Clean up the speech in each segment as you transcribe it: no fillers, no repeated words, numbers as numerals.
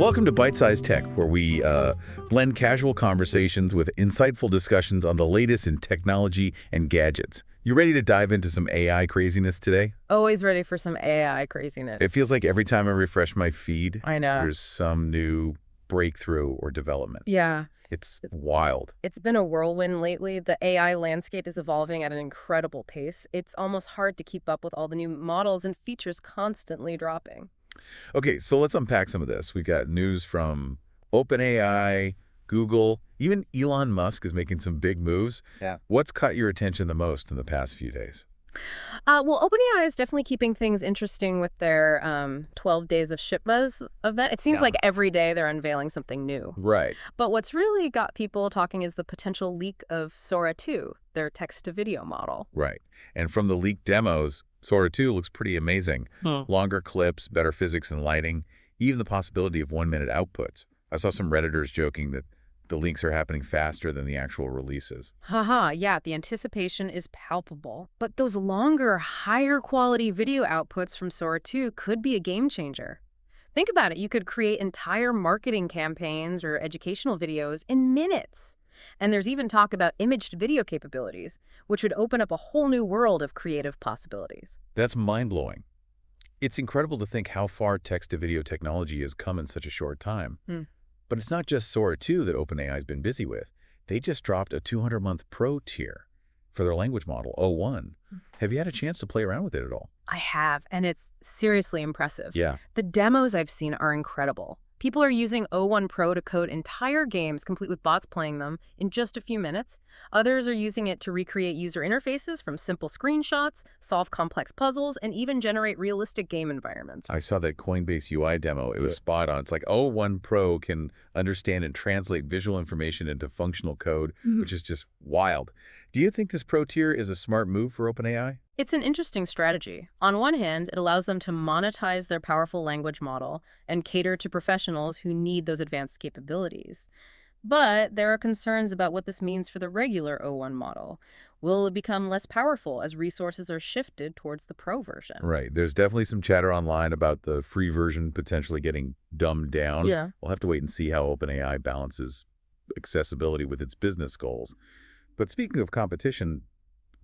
Welcome to Byte-Sized Tech, where we blend casual conversations with insightful discussions on the latest in technology and gadgets. You ready to dive into some AI craziness today? Always ready for some AI craziness. It feels like every time I refresh my feed, I know. there's some new breakthrough or development. Yeah. It's wild. It's been a whirlwind lately. The AI landscape is evolving at an incredible pace. It's almost hard to keep up with all the new models and features constantly dropping. Okay, so let's unpack some of this. We've got news from OpenAI, Google, even Elon Musk is making some big moves. Yeah. What's caught your attention the most in the past few days? Well, OpenAI is definitely keeping things interesting with their 12 Days of Shipmas event. It seems Yeah. like every day they're unveiling something new. Right. But what's really got people talking is the potential leak of Sora 2, their text-to-video model. Right. And from the leaked demos, Sora 2 looks pretty amazing. Longer clips, better physics and lighting, even the possibility of 1-minute outputs. I saw some Redditors joking that the leaks are happening faster than the actual releases. Haha, yeah, the anticipation is palpable. But those longer, higher quality video outputs from Sora 2 could be a game changer. Think about it, you could create entire marketing campaigns or educational videos in minutes. And there's even talk about imaged video capabilities, which would open up a whole new world of creative possibilities. That's mind-blowing. It's incredible to think how far text-to-video technology has come in such a short time. But it's not just Sora 2 that OpenAI's been busy with. They just dropped a 200-month Pro tier for their language model, O1. Have you had a chance to play around with it at all? I have, and it's seriously impressive. Yeah. The demos I've seen are incredible. People are using O1 Pro to code entire games, complete with bots playing them, in just a few minutes. Others are using it to recreate user interfaces from simple screenshots, solve complex puzzles, and even generate realistic game environments. I saw that Coinbase UI demo. It was spot on. It's like O1 Pro can understand and translate visual information into functional code, which is just wild. Do you think this Pro tier is a smart move for OpenAI? It's an interesting strategy. On one hand, it allows them to monetize their powerful language model and cater to professionals who need those advanced capabilities. But there are concerns about what this means for the regular O1 model. Will it become less powerful as resources are shifted towards the Pro version? Right. There's definitely some chatter online about the free version potentially getting dumbed down. Yeah. We'll have to wait and see how OpenAI balances accessibility with its business goals. But speaking of competition,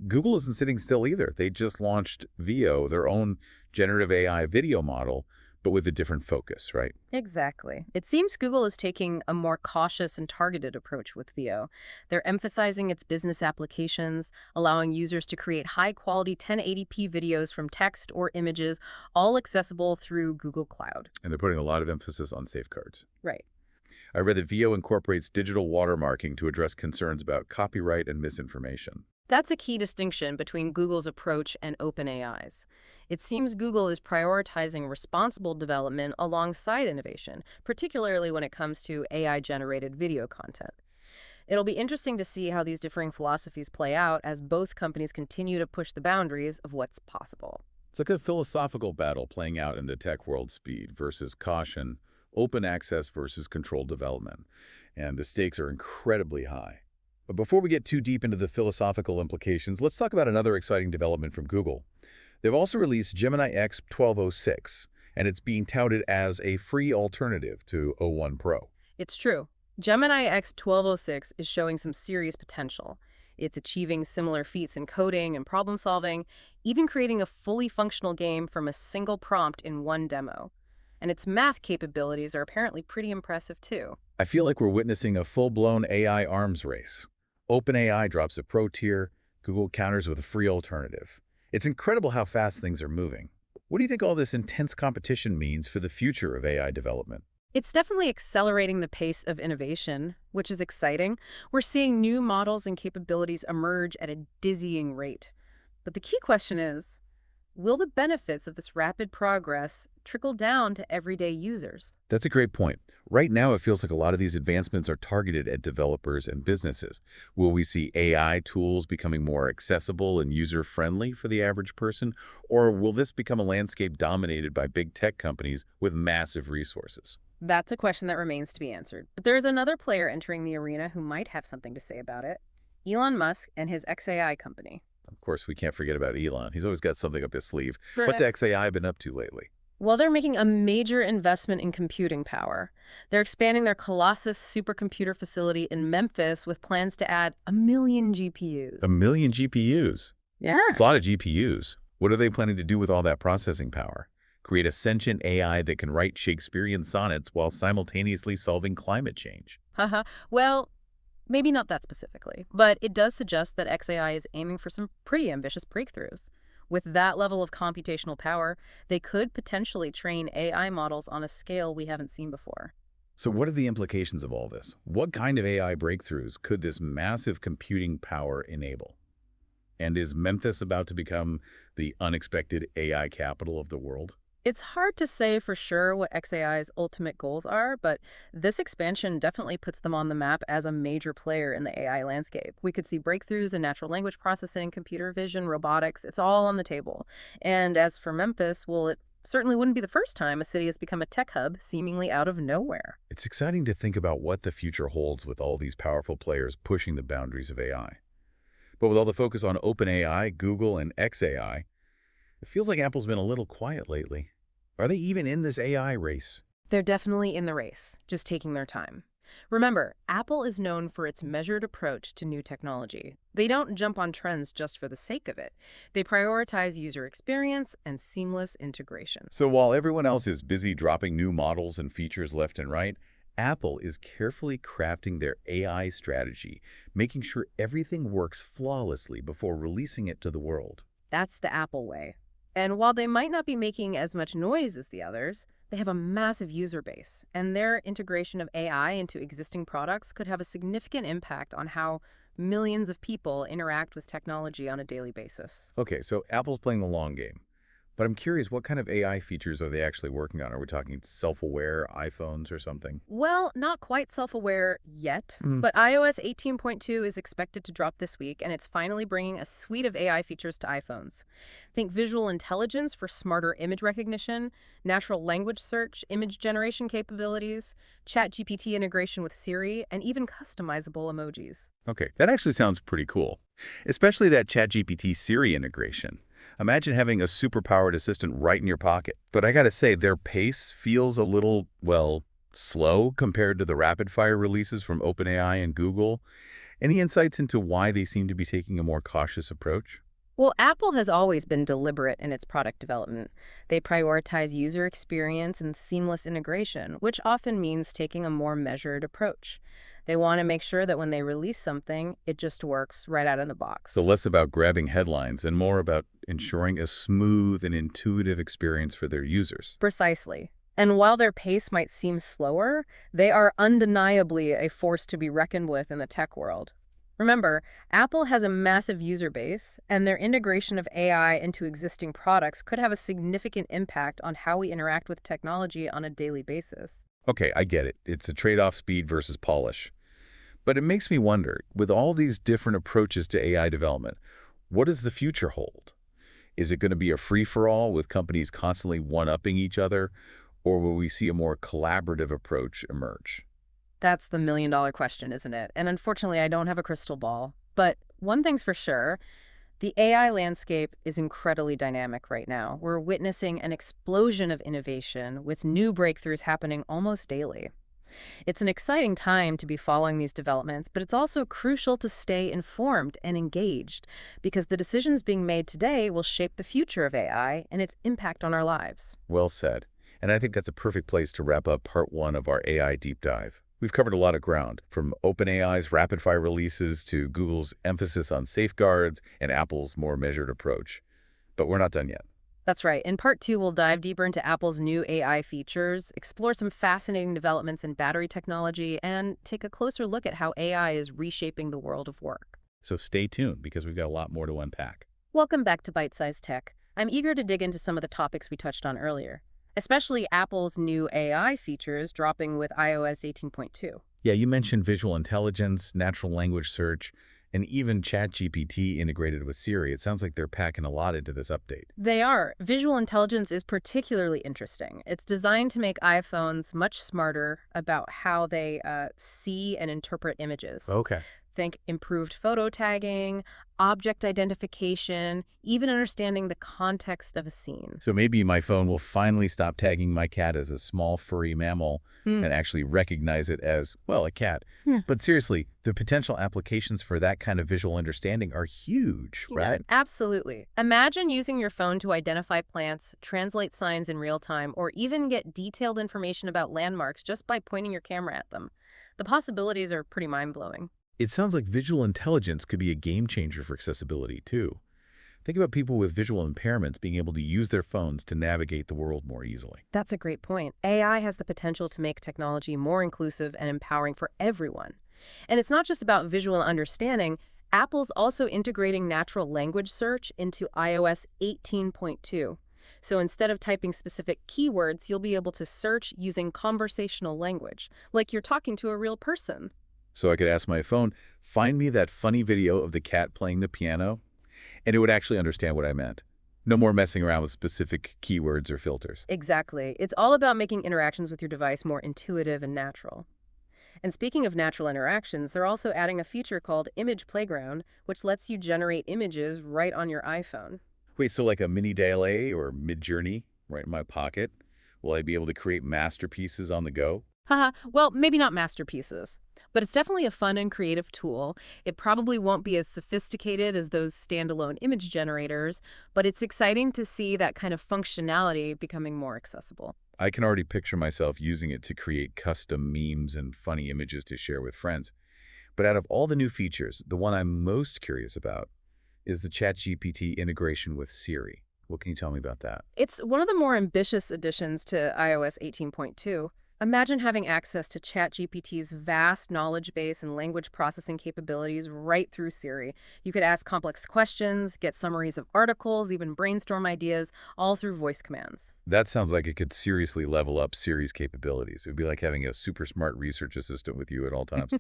Google isn't sitting still either. They just launched Veo, their own generative AI video model, but with a different focus, right? Exactly. It seems Google is taking a more cautious and targeted approach with Veo. They're emphasizing its business applications, allowing users to create high-quality 1080p videos from text or images, all accessible through Google Cloud. And they're putting a lot of emphasis on safeguards. Right. I read that Veo incorporates digital watermarking to address concerns about copyright and misinformation. That's a key distinction between Google's approach and OpenAI's. It seems Google is prioritizing responsible development alongside innovation, particularly when it comes to AI-generated video content. It'll be interesting to see how these differing philosophies play out as both companies continue to push the boundaries of what's possible. It's like a philosophical battle playing out in the tech world: speed versus caution, open access versus controlled development. And the stakes are incredibly high. But before we get too deep into the philosophical implications, let's talk about another exciting development from Google. They've also released Gemini X 1206, and it's being touted as a free alternative to O1 Pro. It's true. Gemini X 1206 is showing some serious potential. It's achieving similar feats in coding and problem solving, even creating a fully functional game from a single prompt in one demo. And its math capabilities are apparently pretty impressive too. I feel like we're witnessing a full-blown AI arms race. OpenAI drops a Pro tier, Google counters with a free alternative. It's incredible how fast things are moving. What do you think all this intense competition means for the future of AI development? It's definitely accelerating the pace of innovation, which is exciting. We're seeing new models and capabilities emerge at a dizzying rate. But the key question is, will the benefits of this rapid progress trickle down to everyday users? That's a great point. Right now, it feels like a lot of these advancements are targeted at developers and businesses. Will we see AI tools becoming more accessible and user-friendly for the average person? Or will this become a landscape dominated by big tech companies with massive resources? That's a question that remains to be answered. But there's another player entering the arena who might have something to say about it: Elon Musk and his XAI company. Of course, we can't forget about Elon. He's always got something up his sleeve. What's XAI been up to lately? Well, they're making a major investment in computing power. They're expanding their Colossus supercomputer facility in Memphis with plans to add 1 million GPUs. 1 million GPUs. Yeah. It's a lot of GPUs. What are they planning to do with all that processing power? Create a sentient AI that can write Shakespearean sonnets while simultaneously solving climate change. Haha. Well, maybe not that specifically, but it does suggest that XAI is aiming for some pretty ambitious breakthroughs. With that level of computational power, they could potentially train AI models on a scale we haven't seen before. So what are the implications of all this? What kind of AI breakthroughs could this massive computing power enable? And is Memphis about to become the unexpected AI capital of the world? It's hard to say for sure what XAI's ultimate goals are, but this expansion definitely puts them on the map as a major player in the AI landscape. We could see breakthroughs in natural language processing, computer vision, robotics. It's all on the table. And as for Memphis, well, it certainly wouldn't be the first time a city has become a tech hub seemingly out of nowhere. It's exciting to think about what the future holds with all these powerful players pushing the boundaries of AI. But with all the focus on OpenAI, Google, and XAI, it feels like Apple's been a little quiet lately. Are they even in this AI race? They're definitely in the race, just taking their time. Remember, Apple is known for its measured approach to new technology. They don't jump on trends just for the sake of it. They prioritize user experience and seamless integration. So while everyone else is busy dropping new models and features left and right, Apple is carefully crafting their AI strategy, making sure everything works flawlessly before releasing it to the world. That's the Apple way. And while they might not be making as much noise as the others, they have a massive user base, and their integration of AI into existing products could have a significant impact on how millions of people interact with technology on a daily basis. Okay, so Apple's playing the long game. But I'm curious, what kind of AI features are they actually working on? Are we talking self-aware iPhones or something? Well, not quite self-aware yet, Mm. but iOS 18.2 is expected to drop this week, and it's finally bringing a suite of AI features to iPhones. Think visual intelligence for smarter image recognition, natural language search, image generation capabilities, ChatGPT integration with Siri, and even customizable emojis. Okay, that actually sounds pretty cool, especially that ChatGPT Siri integration. Imagine having a super-powered assistant right in your pocket. But I gotta say, their pace feels a little, well, slow compared to the rapid-fire releases from OpenAI and Google. Any insights into why they seem to be taking a more cautious approach? Well, Apple has always been deliberate in its product development. They prioritize user experience and seamless integration, which often means taking a more measured approach. They want to make sure that when they release something, it just works right out of the box. So less about grabbing headlines and more about ensuring a smooth and intuitive experience for their users. Precisely. And while their pace might seem slower, they are undeniably a force to be reckoned with in the tech world. Remember, Apple has a massive user base, and their integration of AI into existing products could have a significant impact on how we interact with technology on a daily basis. Okay, I get it. It's a trade-off, speed versus polish. But it makes me wonder, with all these different approaches to AI development, what does the future hold? Is it going to be a free-for-all with companies constantly one-upping each other, or will we see a more collaborative approach emerge? That's the million-dollar question, isn't it? And unfortunately, I don't have a crystal ball. But one thing's for sure, the AI landscape is incredibly dynamic right now. We're witnessing an explosion of innovation with new breakthroughs happening almost daily. It's an exciting time to be following these developments, but it's also crucial to stay informed and engaged because the decisions being made today will shape the future of AI and its impact on our lives. Well said. And I think that's a perfect place to wrap up part one of our AI deep dive. We've covered a lot of ground, from OpenAI's rapid-fire releases to Google's emphasis on safeguards and Apple's more measured approach. But we're not done yet. That's right. In part two, we'll dive deeper into Apple's new AI features, explore some fascinating developments in battery technology, and take a closer look at how AI is reshaping the world of work. So stay tuned because we've got a lot more to unpack. Welcome back to Byte-Sized Tech. I'm eager to dig into some of the topics we touched on earlier, especially Apple's new AI features dropping with iOS 18.2. Yeah, you mentioned visual intelligence, natural language search, and even ChatGPT integrated with Siri. It sounds like they're packing a lot into this update. They are. Visual intelligence is particularly interesting. It's designed to make iPhones much smarter about how they see and interpret images. Okay. Think improved photo tagging, object identification, even understanding the context of a scene. So maybe my phone will finally stop tagging my cat as a small furry mammal Hmm. and actually recognize it as, well, a cat. Yeah. But seriously, the potential applications for that kind of visual understanding are huge, Yeah, right? absolutely. Imagine using your phone to identify plants, translate signs in real time, or even get detailed information about landmarks just by pointing your camera at them. The possibilities are pretty mind-blowing. It sounds like visual intelligence could be a game changer for accessibility, too. Think about people with visual impairments being able to use their phones to navigate the world more easily. That's a great point. AI has the potential to make technology more inclusive and empowering for everyone. And it's not just about visual understanding. Apple's also integrating natural language search into iOS 18.2. So instead of typing specific keywords, you'll be able to search using conversational language, like you're talking to a real person. So I could ask my phone, find me that funny video of the cat playing the piano, and it would actually understand what I meant. No more messing around with specific keywords or filters. Exactly. It's all about making interactions with your device more intuitive and natural. And speaking of natural interactions, they're also adding a feature called Image Playground, which lets you generate images right on your iPhone. Wait, so like a mini DALL-E or Mid-Journey right in my pocket? Will I be able to create masterpieces on the go? Haha, well, maybe not masterpieces, but it's definitely a fun and creative tool. It probably won't be as sophisticated as those standalone image generators, but it's exciting to see that kind of functionality becoming more accessible. I can already picture myself using it to create custom memes and funny images to share with friends. But out of all the new features, the one I'm most curious about is the ChatGPT integration with Siri. What can you tell me about that? It's one of the more ambitious additions to iOS 18.2. Imagine having access to ChatGPT's vast knowledge base and language processing capabilities right through Siri. You could ask complex questions, get summaries of articles, even brainstorm ideas, all through voice commands. That sounds like it could seriously level up Siri's capabilities. It would be like having a super smart research assistant with you at all times.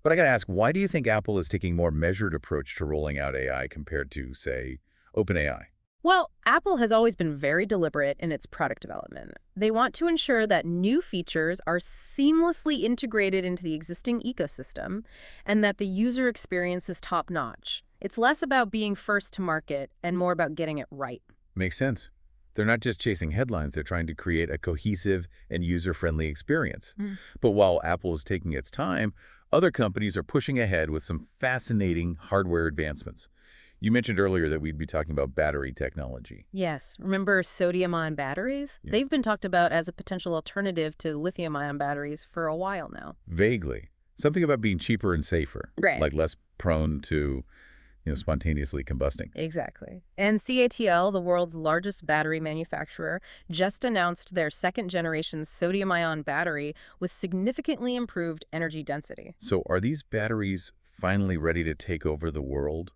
But I got to ask, why do you think Apple is taking a more measured approach to rolling out AI compared to, say, OpenAI? Well, Apple has always been very deliberate in its product development. They want to ensure that new features are seamlessly integrated into the existing ecosystem and that the user experience is top-notch. It's less about being first to market and more about getting it right. Makes sense. They're not just chasing headlines, they're trying to create a cohesive and user-friendly experience. But while Apple is taking its time, other companies are pushing ahead with some fascinating hardware advancements. You mentioned earlier that we'd be talking about battery technology. Yes, remember sodium-ion batteries? Yeah. They've been talked about as a potential alternative to lithium-ion batteries for a while now. Vaguely. Something about being cheaper and safer. Right. Like less prone to, spontaneously combusting. Exactly. And CATL, the world's largest battery manufacturer, just announced their second-generation sodium-ion battery with significantly improved energy density. So are these batteries finally ready to take over the world?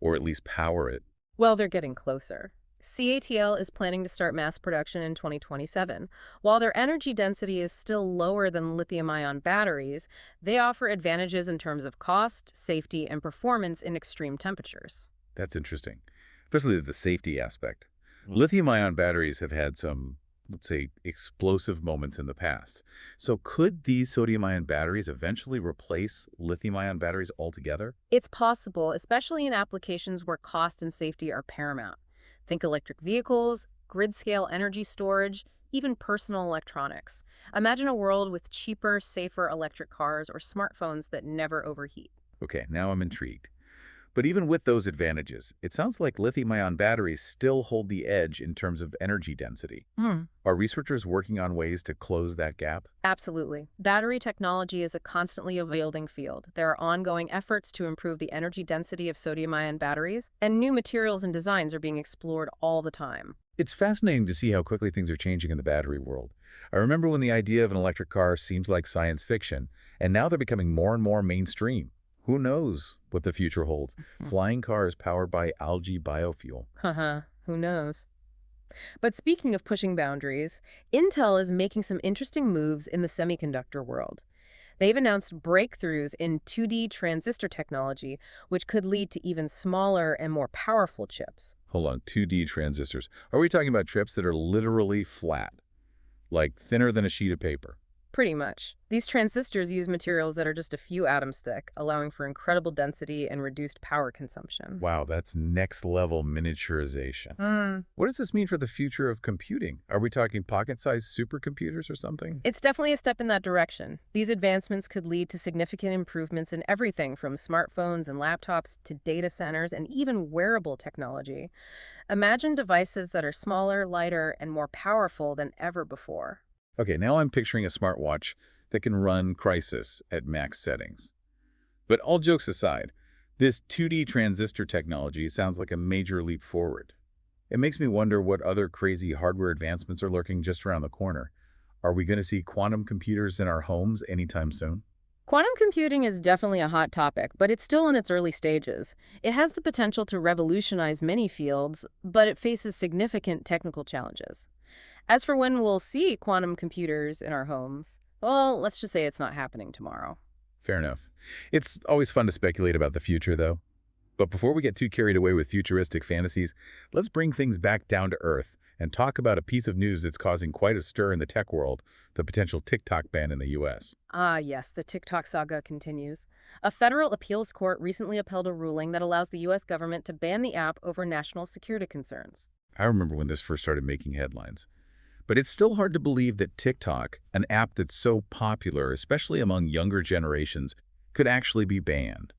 Or at least power it? Well, they're getting closer. CATL is planning to start mass production in 2027. While their energy density is still lower than lithium-ion batteries, they offer advantages in terms of cost, safety, and performance in extreme temperatures. That's interesting, especially the safety aspect. Lithium-ion batteries have had some, let's say, explosive moments in the past. So could these sodium-ion batteries eventually replace lithium-ion batteries altogether? It's possible, especially in applications where cost and safety are paramount. Think electric vehicles, grid-scale energy storage, even personal electronics. Imagine a world with cheaper, safer electric cars or smartphones that never overheat. Okay, now I'm intrigued. But even with those advantages, it sounds like lithium-ion batteries still hold the edge in terms of energy density. Are researchers working on ways to close that gap? Absolutely. Battery technology is a constantly evolving field. There are ongoing efforts to improve the energy density of sodium-ion batteries, and new materials and designs are being explored all the time. It's fascinating to see how quickly things are changing in the battery world. I remember when the idea of an electric car seems like science fiction, and now they're becoming more and more mainstream. Who knows what the future holds? Flying cars powered by algae biofuel. Haha, who knows? But speaking of pushing boundaries, Intel is making some interesting moves in the semiconductor world. They've announced breakthroughs in 2D transistor technology, which could lead to even smaller and more powerful chips. Hold on, 2D transistors. Are we talking about chips that are literally flat, like thinner than a sheet of paper? Pretty much. These transistors use materials that are just a few atoms thick, allowing for incredible density and reduced power consumption. Wow, that's next-level miniaturization. What does this mean for the future of computing? Are we talking pocket-sized supercomputers or something? It's definitely a step in that direction. These advancements could lead to significant improvements in everything from smartphones and laptops to data centers and even wearable technology. Imagine devices that are smaller, lighter, and more powerful than ever before. Okay, now I'm picturing a smartwatch that can run Crisis at max settings. But all jokes aside, this 2D transistor technology sounds like a major leap forward. It makes me wonder what other crazy hardware advancements are lurking just around the corner. Are we going to see quantum computers in our homes anytime soon? Quantum computing is definitely a hot topic, but it's still in its early stages. It has the potential to revolutionize many fields, but it faces significant technical challenges. As for when we'll see quantum computers in our homes, well, let's just say it's not happening tomorrow. Fair enough. It's always fun to speculate about the future, though. But before we get too carried away with futuristic fantasies, let's bring things back down to earth and talk about a piece of news that's causing quite a stir in the tech world, the potential TikTok ban in the U.S. Ah, yes, the TikTok saga continues. A federal appeals court recently upheld a ruling that allows the U.S. government to ban the app over national security concerns. I remember when this first started making headlines. But it's still hard to believe that TikTok, an app that's so popular, especially among younger generations, could actually be banned.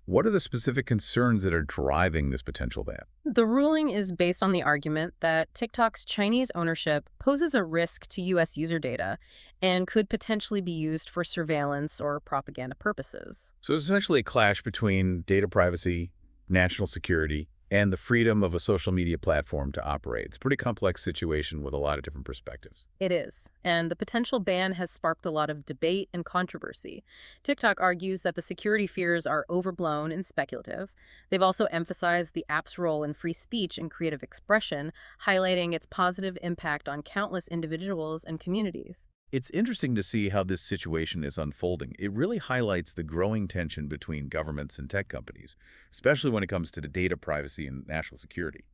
What are the specific concerns that are driving this potential ban? The ruling is based on the argument that TikTok's Chinese ownership poses a risk to U.S. user data and could potentially be used for surveillance or propaganda purposes. So it's essentially a clash between data privacy, national security, and the freedom of a social media platform to operate. It's a pretty complex situation with a lot of different perspectives. It is, and the potential ban has sparked a lot of debate and controversy. TikTok argues that the security fears are overblown and speculative. They've also emphasized the app's role in free speech and creative expression, highlighting its positive impact on countless individuals and communities. It's interesting to see how this situation is unfolding. It really highlights the growing tension between governments and tech companies, especially when it comes to the data privacy and national security.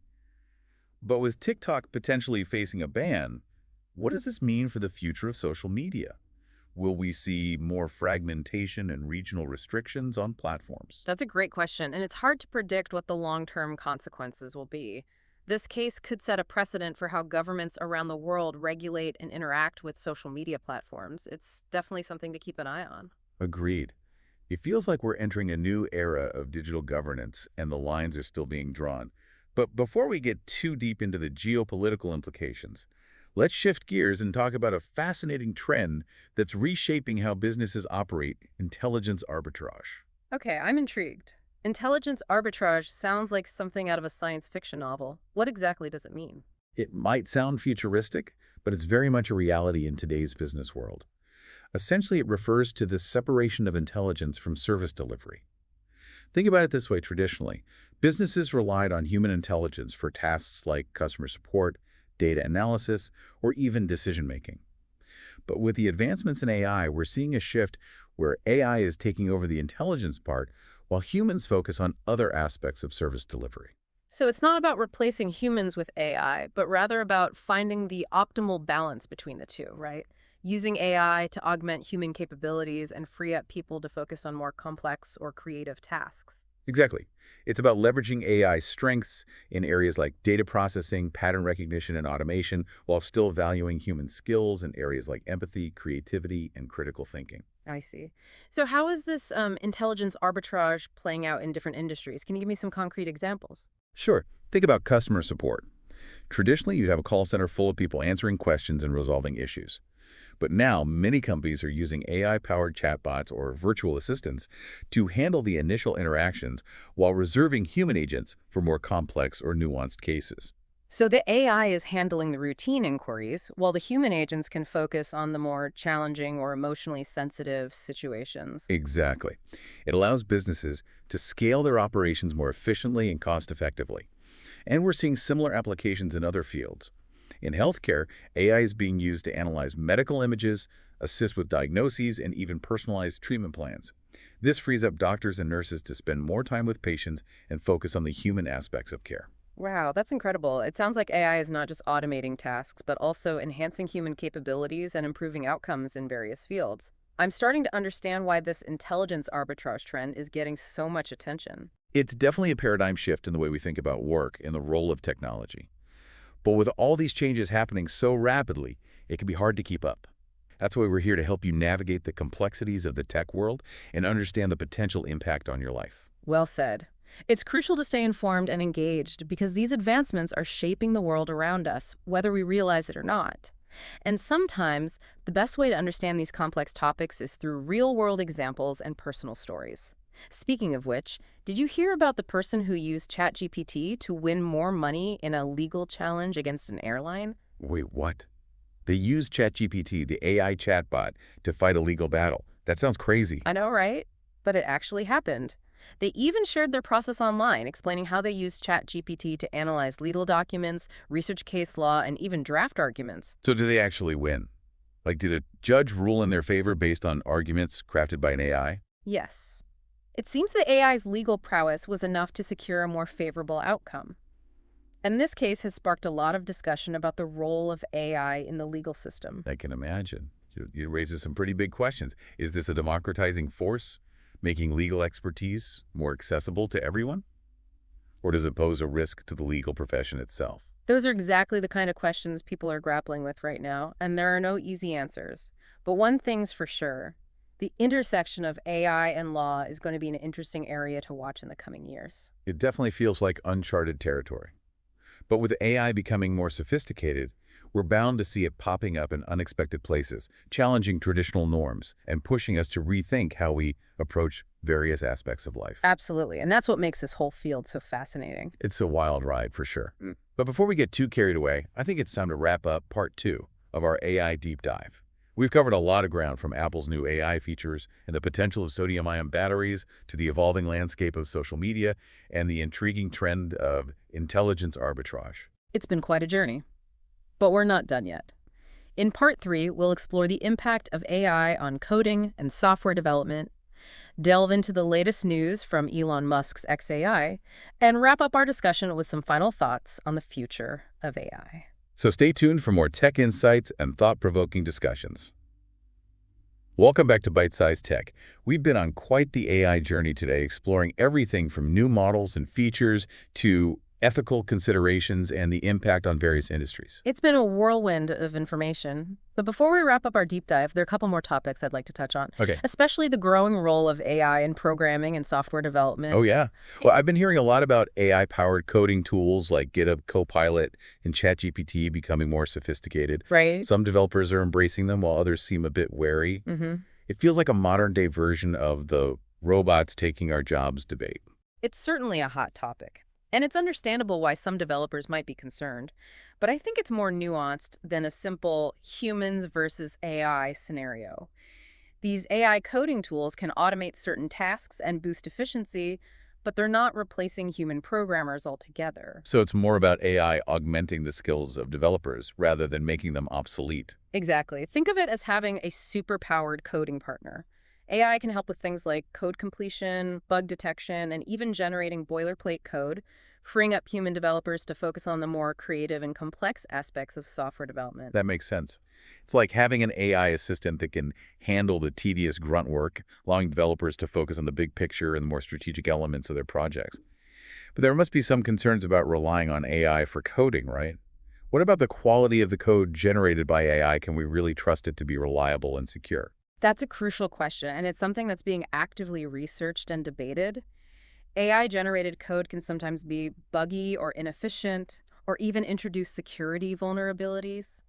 But with TikTok potentially facing a ban, what does this mean for the future of social media? Will we see more fragmentation and regional restrictions on platforms? That's a great question, and it's hard to predict what the long-term consequences will be. This case could set a precedent for how governments around the world regulate and interact with social media platforms. It's definitely something to keep an eye on. Agreed. It feels like we're entering a new era of digital governance, and the lines are still being drawn. But before we get too deep into the geopolitical implications, let's shift gears and talk about a fascinating trend that's reshaping how businesses operate: intelligence arbitrage. Okay, I'm intrigued. Intelligence arbitrage sounds like something out of a science fiction novel. What exactly does it mean? It might sound futuristic, but it's very much a reality in today's business world. Essentially, it refers to the separation of intelligence from service delivery. Think about it this way: traditionally, businesses relied on human intelligence for tasks like customer support, data analysis, or even decision-making. But with the advancements in AI, we're seeing a shift where AI is taking over the intelligence part while humans focus on other aspects of service delivery. So it's not about replacing humans with AI, but rather about finding the optimal balance between the two, right? Using AI to augment human capabilities and free up people to focus on more complex or creative tasks. Exactly. It's about leveraging AI strengths in areas like data processing, pattern recognition, and automation, while still valuing human skills in areas like empathy, creativity, and critical thinking. I see. So how is this intelligence arbitrage playing out in different industries? Can you give me some concrete examples? Sure. Think about customer support. Traditionally, you'd have a call center full of people answering questions and resolving issues. But now, many companies are using AI-powered chatbots or virtual assistants to handle the initial interactions while reserving human agents for more complex or nuanced cases. So the AI is handling the routine inquiries, while the human agents can focus on the more challenging or emotionally sensitive situations. Exactly. It allows businesses to scale their operations more efficiently and cost-effectively. And we're seeing similar applications in other fields. In healthcare, AI is being used to analyze medical images, assist with diagnoses, and even personalize treatment plans. This frees up doctors and nurses to spend more time with patients and focus on the human aspects of care. Wow, that's incredible. It sounds like AI is not just automating tasks, but also enhancing human capabilities and improving outcomes in various fields. I'm starting to understand why this intelligence arbitrage trend is getting so much attention. It's definitely a paradigm shift in the way we think about work and the role of technology. But with all these changes happening so rapidly, it can be hard to keep up. That's why we're here to help you navigate the complexities of the tech world and understand the potential impact on your life. Well said. It's crucial to stay informed and engaged because these advancements are shaping the world around us, whether we realize it or not. And sometimes, the best way to understand these complex topics is through real-world examples and personal stories. Speaking of which, did you hear about the person who used ChatGPT to win more money in a legal challenge against an airline? Wait, what? They use ChatGPT, the AI chatbot, to fight a legal battle. That sounds crazy. I know, right? But it actually happened. They even shared their process online, explaining how they used ChatGPT to analyze legal documents, research case law, and even draft arguments. So do they actually win? Like, did a judge rule in their favor based on arguments crafted by an AI? Yes. It seems that AI's legal prowess was enough to secure a more favorable outcome. And this case has sparked a lot of discussion about the role of AI in the legal system. I can imagine. It raises some pretty big questions. Is this a democratizing force, making legal expertise more accessible to everyone? Or does it pose a risk to the legal profession itself? Those are exactly the kind of questions people are grappling with right now, and there are no easy answers. But one thing's for sure. The intersection of AI and law is going to be an interesting area to watch in the coming years. It definitely feels like uncharted territory. But with AI becoming more sophisticated, we're bound to see it popping up in unexpected places, challenging traditional norms and pushing us to rethink how we approach various aspects of life. Absolutely, and that's what makes this whole field so fascinating. It's a wild ride for sure. But before we get too carried away, I think it's time to wrap up part 2 of our AI deep dive. We've covered a lot of ground, from Apple's new AI features and the potential of sodium-ion batteries to the evolving landscape of social media and the intriguing trend of intelligence arbitrage. It's been quite a journey. But we're not done yet. In part 3, we'll explore the impact of AI on coding and software development, delve into the latest news from Elon Musk's XAI, and wrap up our discussion with some final thoughts on the future of AI. So stay tuned for more tech insights and thought-provoking discussions. Welcome back to Byte-Sized Tech. We've been on quite the AI journey today, exploring everything from new models and features to ethical considerations and the impact on various industries. It's been a whirlwind of information. But before we wrap up our deep dive, there are a couple more topics I'd like to touch on. Okay. Especially the growing role of AI in programming and software development. Oh, yeah. Well, I've been hearing a lot about AI-powered coding tools like GitHub Copilot and ChatGPT becoming more sophisticated. Right? Some developers are embracing them while others seem a bit wary. It feels like a modern-day version of the robots taking our jobs debate. It's certainly a hot topic. And it's understandable why some developers might be concerned, but I think it's more nuanced than a simple humans versus AI scenario. These AI coding tools can automate certain tasks and boost efficiency, but they're not replacing human programmers altogether. So it's more about AI augmenting the skills of developers rather than making them obsolete. Exactly. Think of it as having a super-powered coding partner. AI can help with things like code completion, bug detection, and even generating boilerplate code, freeing up human developers to focus on the more creative and complex aspects of software development. That makes sense. It's like having an AI assistant that can handle the tedious grunt work, allowing developers to focus on the big picture and the more strategic elements of their projects. But there must be some concerns about relying on AI for coding, right? What about the quality of the code generated by AI? Can we really trust it to be reliable and secure? That's a crucial question, and it's something that's being actively researched and debated. AI-generated code can sometimes be buggy or inefficient, or even introduce security vulnerabilities.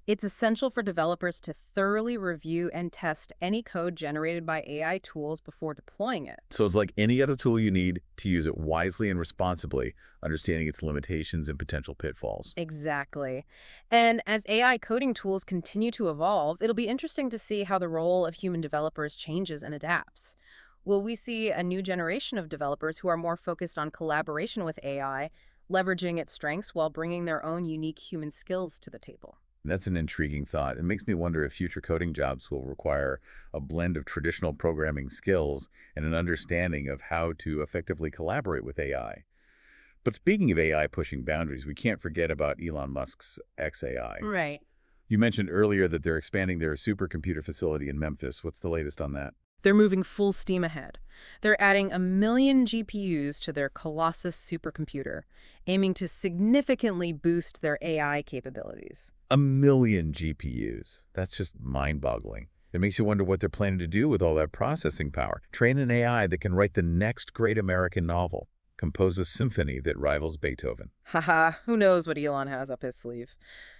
It's essential for developers to thoroughly review and test any code generated by AI tools before deploying it. So it's like any other tool you need to use it wisely and responsibly, understanding its limitations and potential pitfalls. Exactly. And as AI coding tools continue to evolve, it'll be interesting to see how the role of human developers changes and adapts. Will we see a new generation of developers who are more focused on collaboration with AI, leveraging its strengths while bringing their own unique human skills to the table? That's an intriguing thought. It makes me wonder if future coding jobs will require a blend of traditional programming skills and an understanding of how to effectively collaborate with AI. But speaking of AI pushing boundaries, we can't forget about Elon Musk's XAI. Right. You mentioned earlier that they're expanding their supercomputer facility in Memphis. What's the latest on that? They're moving full steam ahead. They're adding 1 million GPUs to their Colossus supercomputer, aiming to significantly boost their AI capabilities. 1 million GPUs. That's just mind-boggling. It makes you wonder what they're planning to do with all that processing power. Train an AI that can write the next great American novel, compose a symphony that rivals Beethoven. Haha, who knows what Elon has up his sleeve.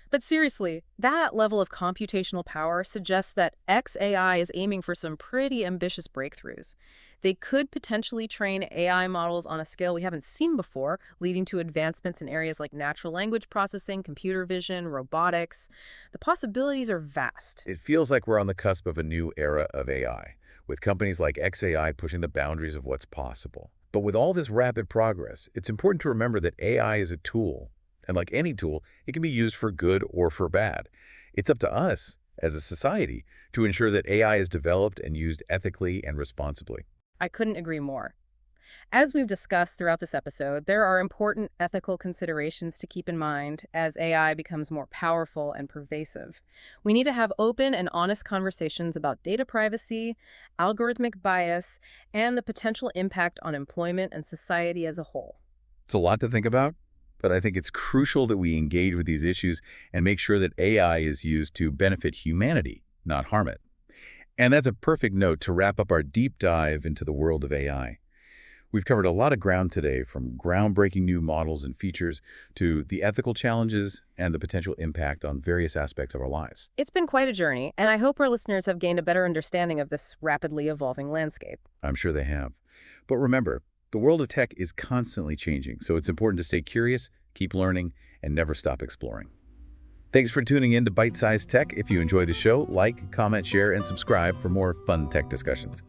But seriously, that level of computational power suggests that XAI is aiming for some pretty ambitious breakthroughs. They could potentially train AI models on a scale we haven't seen before, leading to advancements in areas like natural language processing, computer vision, robotics. The possibilities are vast. It feels like we're on the cusp of a new era of AI, with companies like XAI pushing the boundaries of what's possible. But with all this rapid progress, it's important to remember that AI is a tool. And like any tool, it can be used for good or for bad. It's up to us, as a society, to ensure that AI is developed and used ethically and responsibly. I couldn't agree more. As we've discussed throughout this episode, there are important ethical considerations to keep in mind as AI becomes more powerful and pervasive. We need to have open and honest conversations about data privacy, algorithmic bias, and the potential impact on employment and society as a whole. It's a lot to think about, but I think it's crucial that we engage with these issues and make sure that AI is used to benefit humanity, not harm it. And that's a perfect note to wrap up our deep dive into the world of AI. We've covered a lot of ground today, from groundbreaking new models and features to the ethical challenges and the potential impact on various aspects of our lives. It's been quite a journey, and I hope our listeners have gained a better understanding of this rapidly evolving landscape. I'm sure they have. But remember, the world of tech is constantly changing, so it's important to stay curious, keep learning, and never stop exploring. Thanks for tuning in to Byte-Sized Tech. If you enjoyed the show, like, comment, share, and subscribe for more fun tech discussions.